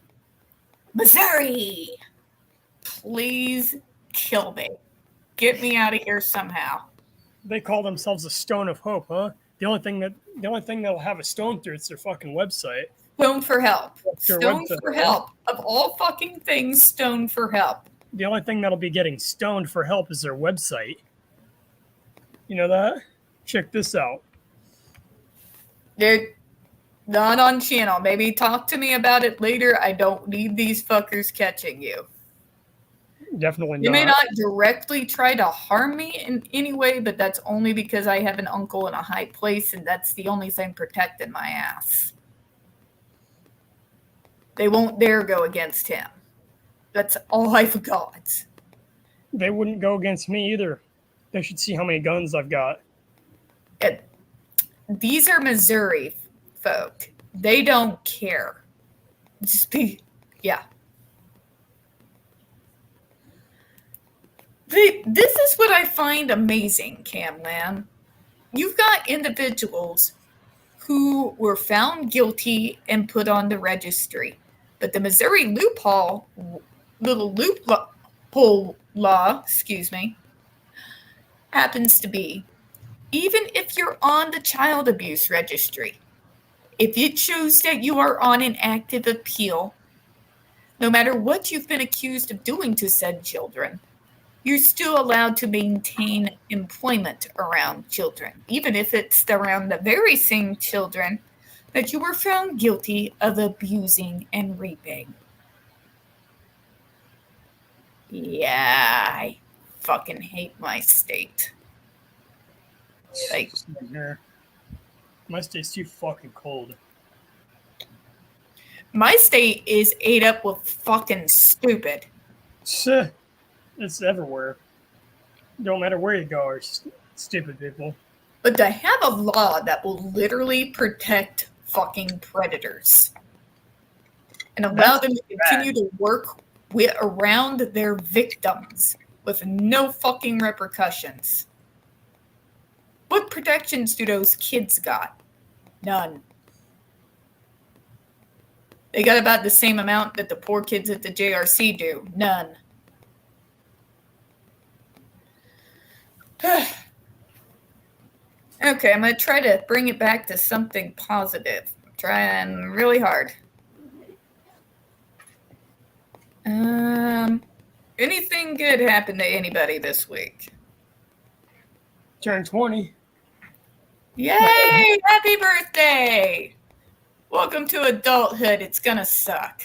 Missouri, please kill me. Get me out of here somehow. They call themselves a Stone of Hope, huh? The only thing that'll have a stone through it's their fucking website. Stone for help. Their Stone website. for help. Of all fucking things, stone for help. The only thing that'll be getting stoned for help is their website. You know that? Check this out. Dude, not on channel. Maybe talk to me about it later. I don't need these fuckers catching you. Definitely not. You may not directly try to harm me in any way, but that's only because I have an uncle in a high place, and that's the only thing protecting my ass. They won't dare go against him. That's all I've got. They wouldn't go against me either. They should see how many guns I've got. These are Missouri folk. They don't care. This is what I find amazing, Camlan. You've got individuals who were found guilty and put on the registry. But the Missouri loophole law, happens to be, even if you're on the child abuse registry, if it shows that you are on an active appeal, no matter what you've been accused of doing to said children, you're still allowed to maintain employment around children, even if it's around the very same children that you were found guilty of abusing and raping. Yeah, I fucking hate my state. Like, my state's too fucking cold. my state is ate up with fucking stupid. It's everywhere. Don't matter where you go, it's stupid people. But to have a law that will literally protect fucking predators and allow them to continue to work around their victims with no fucking repercussions. What protections do those kids got? None. They got about the same amount that the poor kids at the JRC do. None. Okay, I'm going to try to bring it back to something positive. I'm trying really hard. Anything good happened to anybody this week? Turned 20. Yay! Happy birthday! Welcome to adulthood. It's gonna suck.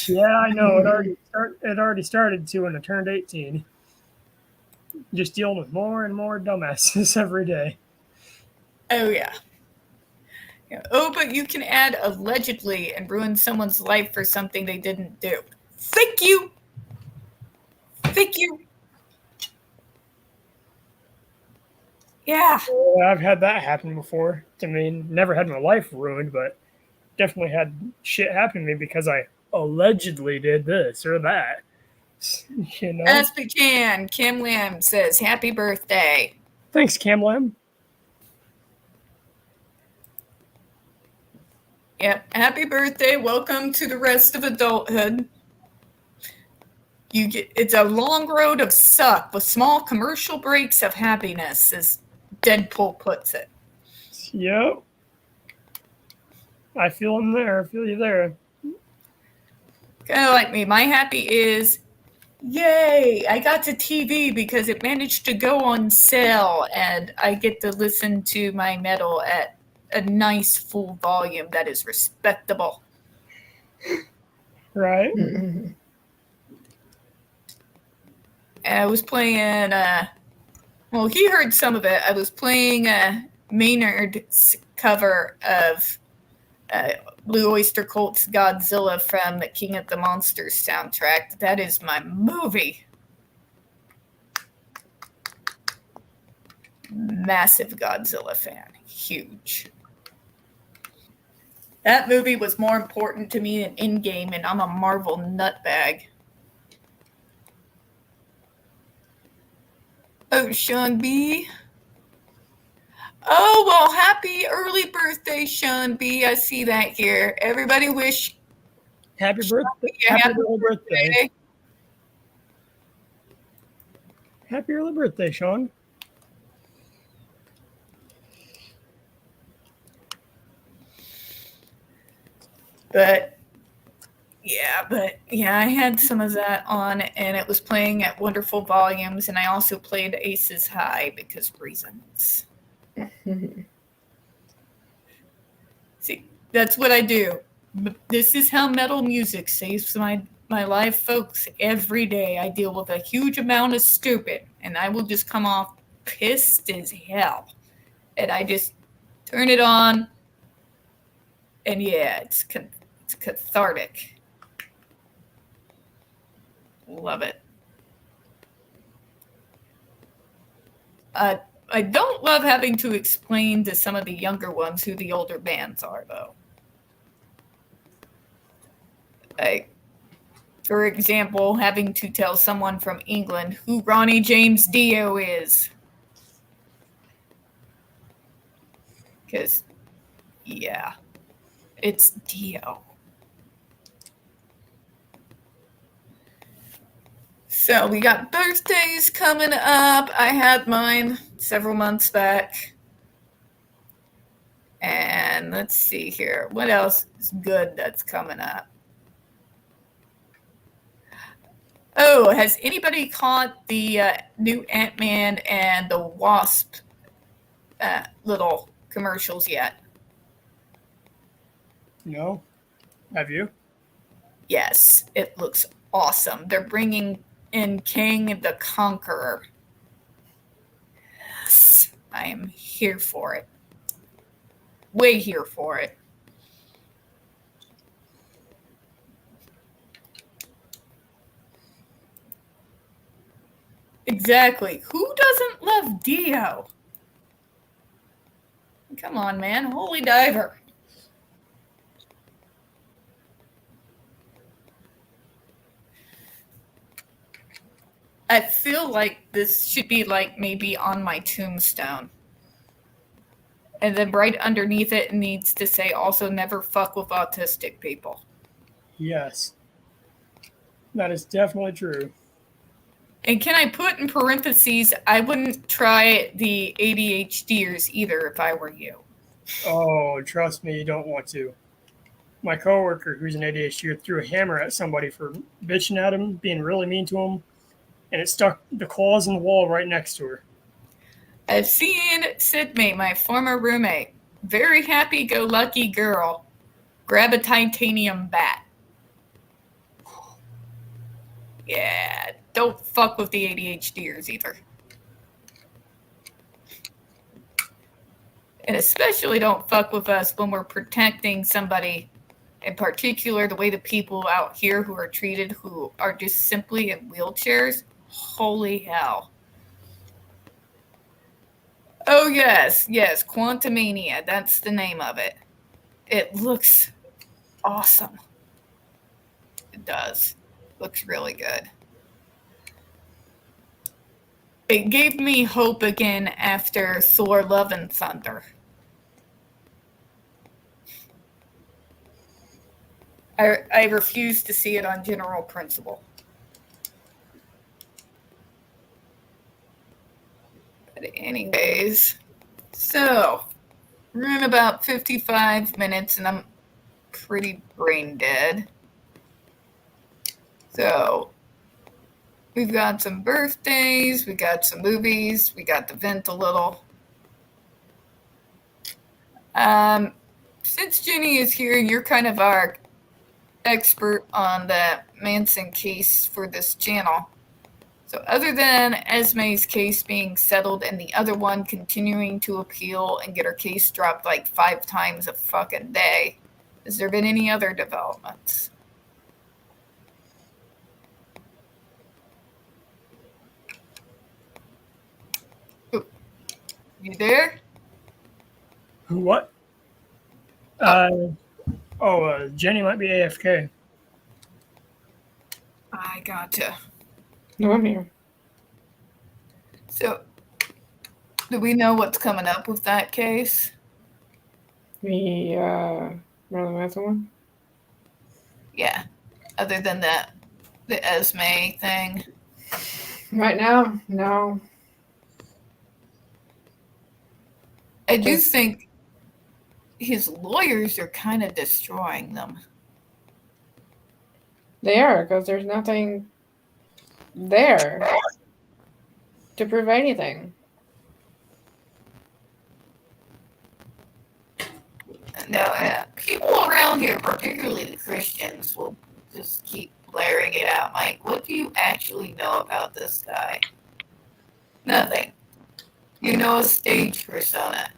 Yeah, I know. It already started to when I turned 18. Just dealing with more and more dumbasses every day. Oh yeah. Oh, but you can add allegedly and ruin someone's life for something they didn't do. Thank you. Thank you. Yeah. I've had that happen before. I mean, never had my life ruined, but definitely had shit happen to me because I allegedly did this or that. You know? Aspichan, Kim Lam says, happy birthday. Thanks, Cam Lam. Yep. Happy birthday. Welcome to the rest of adulthood. It's a long road of suck with small commercial breaks of happiness, as Deadpool puts it. Yep. I feel him there. I feel you there. Kind of like me. My happy is, yay, I got to TV because it managed to go on sale and I get to listen to my metal at a nice full volume that is respectable. Right? I was playing, well, he heard some of it. I was playing Maynard's cover of Blue Oyster Cult's Godzilla from the King of the Monsters soundtrack. That is my movie. Massive Godzilla fan. Huge. That movie was more important to me than Endgame, and I'm a Marvel nutbag. Oh, Sean B. Oh, well, happy early birthday, Sean B. I see that here. Everybody wish Happy birthday. a Happy early birthday. Happy early birthday, Sean. But I had some of that on, and it was playing at wonderful volumes, and I also played Aces High because reasons. See, that's what I do. This is how metal music saves my life, folks. Every day I deal with a huge amount of stupid, and I will just come off pissed as hell. And I just turn it on, and yeah, it's cathartic. Love it. I don't love having to explain to some of the younger ones who the older bands are, though. For example, having to tell someone from England who Ronnie James Dio is. Because, yeah, it's Dio. So we got birthdays coming up. I had mine several months back. And let's see here. What else is good that's coming up? Oh, has anybody caught the new Ant-Man and the Wasp little commercials yet? No. Have you? Yes, it looks awesome. They're bringing in King the Conqueror. Yes, I am here for it. Way here for it. Exactly. Who doesn't love Dio? Come on, man. Holy diver. I feel like this should be like maybe on my tombstone. And then right underneath it needs to say also never fuck with autistic people. Yes. That is definitely true. And can I put in parentheses, I wouldn't try the ADHDers either if I were you. Oh, trust me, you don't want to. My coworker, who's an ADHD, threw a hammer at somebody for bitching at him, being really mean to him, and it stuck the claws in the wall right next to her. I've seen Sydney, my former roommate, very happy-go-lucky girl, grab a titanium bat. Yeah, don't fuck with the ADHDers either. And especially don't fuck with us when we're protecting somebody, in particular the way the people out here who are treated who are just simply in wheelchairs. Holy hell. Oh yes, Quantumania, that's the name of it. It looks awesome. It does. Looks really good. It gave me hope again after Thor Love and Thunder. I refuse to see it on general principle. But anyways, so we're in about 55 minutes and I'm pretty brain dead. So we've got some birthdays, we got some movies, we got to vent a little. Since Jenny is here, you're kind of our expert on the Manson case for this channel. So other than Esme's case being settled and the other one continuing to appeal and get her case dropped like 5 times a fucking day, has there been any other developments? Ooh. You there? What? Jenny might be AFK. I gotcha. No, I'm here. So, do we know what's coming up with that case? The Marilyn Manson one? Yeah. Other than that, the Esme thing. Right now, no. I do Just- think his lawyers are kind of destroying them. They are, because there's nothing there to prove anything. No, people around here, particularly the Christians, will just keep blaring it out. Like, what do you actually know about this guy? Nothing. You know a stage persona.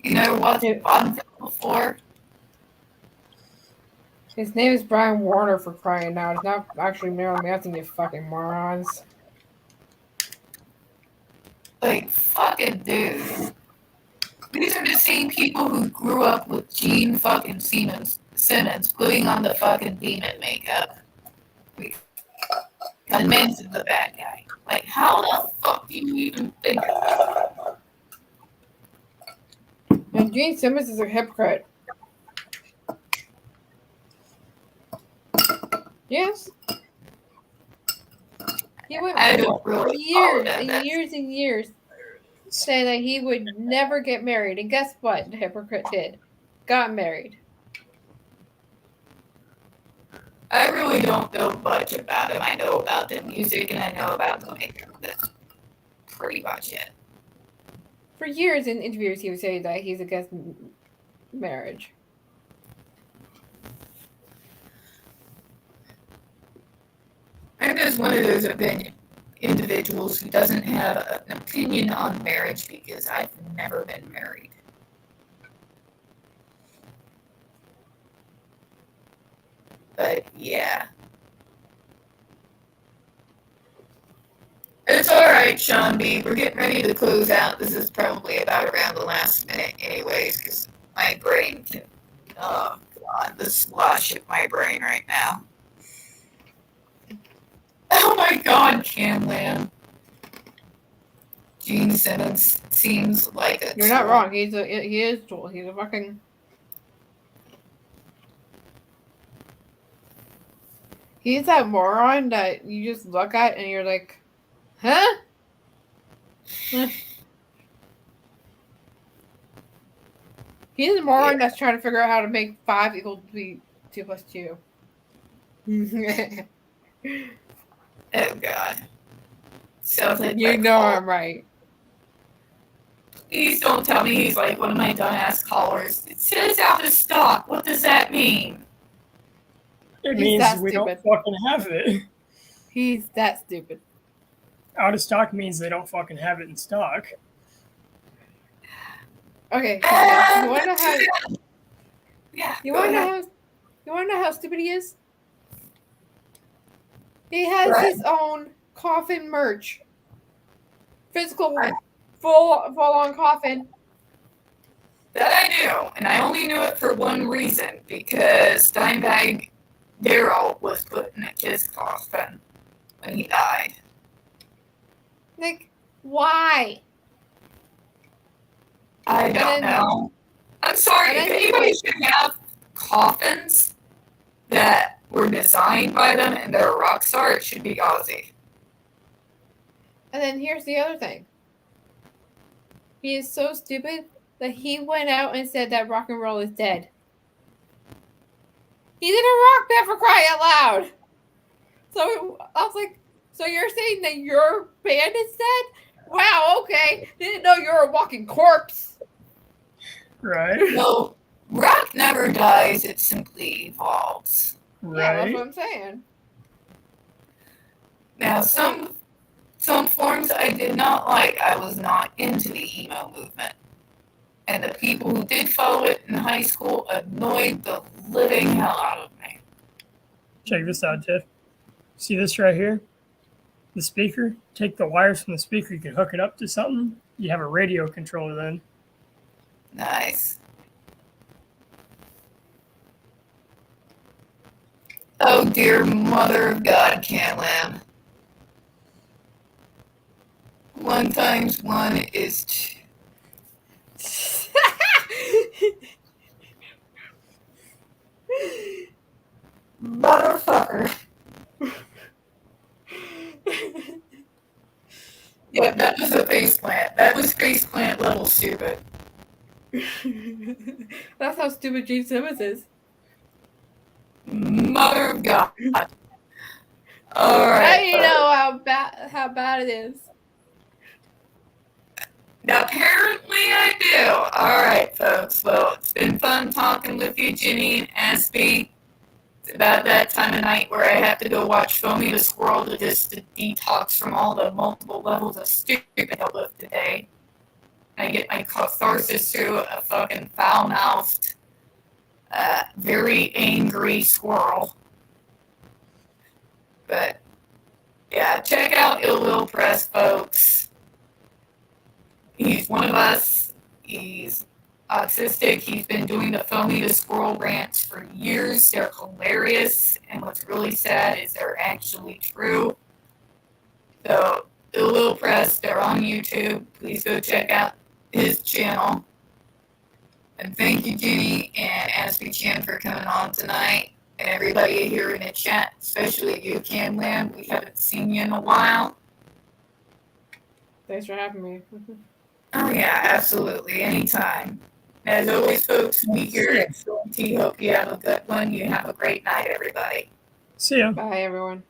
You never watched Bond before? His name is Brian Warner, for crying out. It's not actually Marilyn Manson, you fucking morons. Like, fucking dude. These are the same people who grew up with Gene fucking Simmons putting on the fucking demon makeup. And Manson's the bad guy. Like, how the fuck do you even think of that? And Gene Simmons is a hypocrite. Yes. He went I don't really follow years that. and That's- years and years saying that he would never get married. And guess what? The hypocrite did. Got married. I really don't know much about him. I know about the music and I know about the makeup. That's pretty much it. For years in interviews, he would say that he's against marriage. I'm just one of those individuals who doesn't have an opinion on marriage because I've never been married. But yeah. It's alright, Sean B. We're getting ready to close out. This is probably about around the last minute anyways, because my brain can... Oh, God, the slosh of my brain right now. Oh my God, Camland. Gene Simmons seems like a... You're not wrong. He is tool. He's a fucking... He's that moron that you just look at and you're like, huh? He's a moron that's trying to figure out how to make 5 equal to be 2 plus 2. Oh God. So You know I'm right. Please don't tell me he's like one of my dumbass callers. It says out of stock. What does that mean? It He's means that we don't stupid. fucking have it. He's that stupid. Out of stock means they don't fucking have it in stock. Okay, you want to know how? Yeah. You go want to know ahead. how? You want to know how stupid he is? He has Right. his own coffin merch. Physical, full-on coffin. That I knew, and I only knew it for one reason, because Dimebag Daryl was put in his coffin when he died. Like, why? I And don't then- know. I'm sorry, and if then- anybody should have coffins that were designed by them and they're a rock star, it should be Ozzy. And then here's the other thing. He is so stupid that he went out and said that rock and roll is dead. He did a rock band for crying out loud. So I was like, so you're saying that your band is dead? Wow, okay. Didn't know you're a walking corpse. Right? No, rock never dies, it simply evolves. Yeah, Right? that's what I'm saying. Now, some forms I did not like. I was not into the emo movement. And the people who did follow it in high school annoyed the living hell out of me. Check this out, Tiff. See this right here? The speaker? Take the wires from the speaker, you can hook it up to something. You have a radio controller then. Nice. Oh dear mother of God, Catlam. 1 times 1 is 2. Motherfucker. Yeah, that was a faceplant. That was faceplant level stupid. That's how stupid Gene Simmons is. Mother of God. Now Alright. you know how bad it is. Apparently I do. Alright, folks. Well, it's been fun talking with you, Ginny and Aspie. It's about that time of night where I have to go watch Foamy the Squirrel to detox from all the multiple levels of stupid I lived today. I get my catharsis through a fucking foul-mouthed, very angry squirrel. But, yeah, check out Ill Will Press, folks. He's one of us. He's autistic. He's been doing the Foamy the Squirrel rants for years. They're hilarious. And what's really sad is they're actually true. So, Ill Will Press, they're on YouTube. Please go check out his channel. And thank you, Ginny and Aspie Chan, for coming on tonight. And everybody here in the chat, especially you, Camland. We haven't seen you in a while. Thanks for having me. Oh, yeah, absolutely. Anytime. As always, folks, we here at T. Hope you have a good one. You have a great night, everybody. See ya. Bye, everyone.